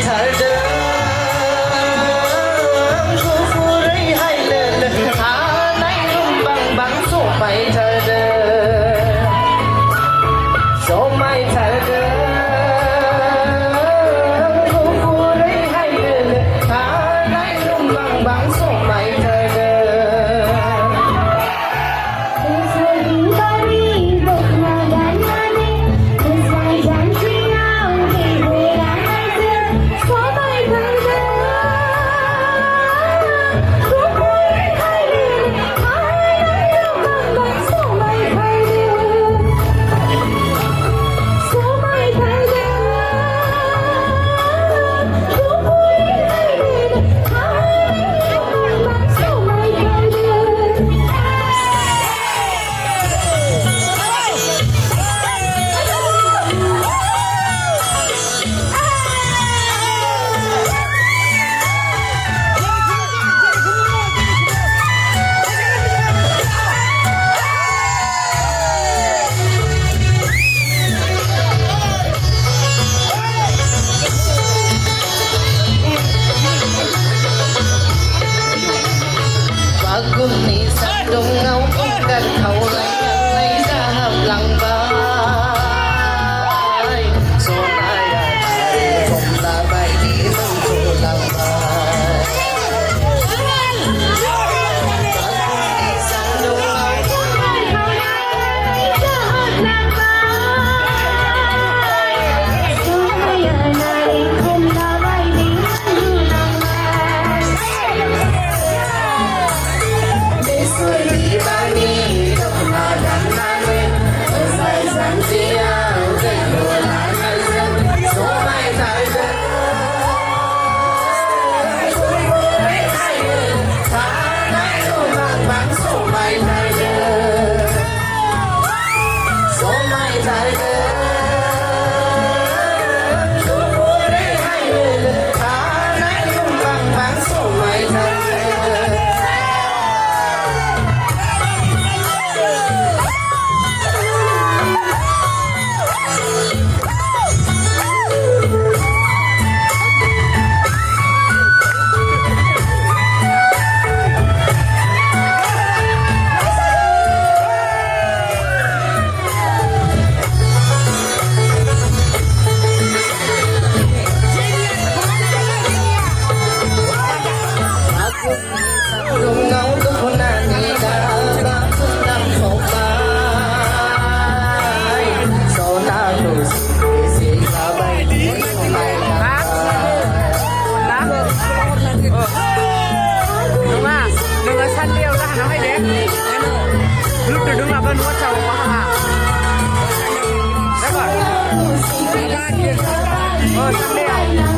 เธอเดินคู่ฟูไรให้เลิศหาในลุ่มบังสู้ไปเธอเดินโซไม่เธอเดินคู่ฟูไรให้เลิศหาในลุ่มบังสู้ไปเธอเดินกุมนี้สักดงเงาคุกกันเขาไรในสามหลังบ้านโซนายาไทยผมลาใบดีมึงโซหลังบ้านกุมนี้สักดงเงาคุกกันเขาไรในสามหลังบ้านโซนายาไทยผมลาใบดีมึงโซหลังบ้านSulit bani kebenaran nane, selesai santia, kejualan aja, somai saja. Tanai rumah bang somai saja, somai saja. Tanai rumah bang somai saja. Lu duduk apa nuat cowok apa? Dapat? Oh, sandal.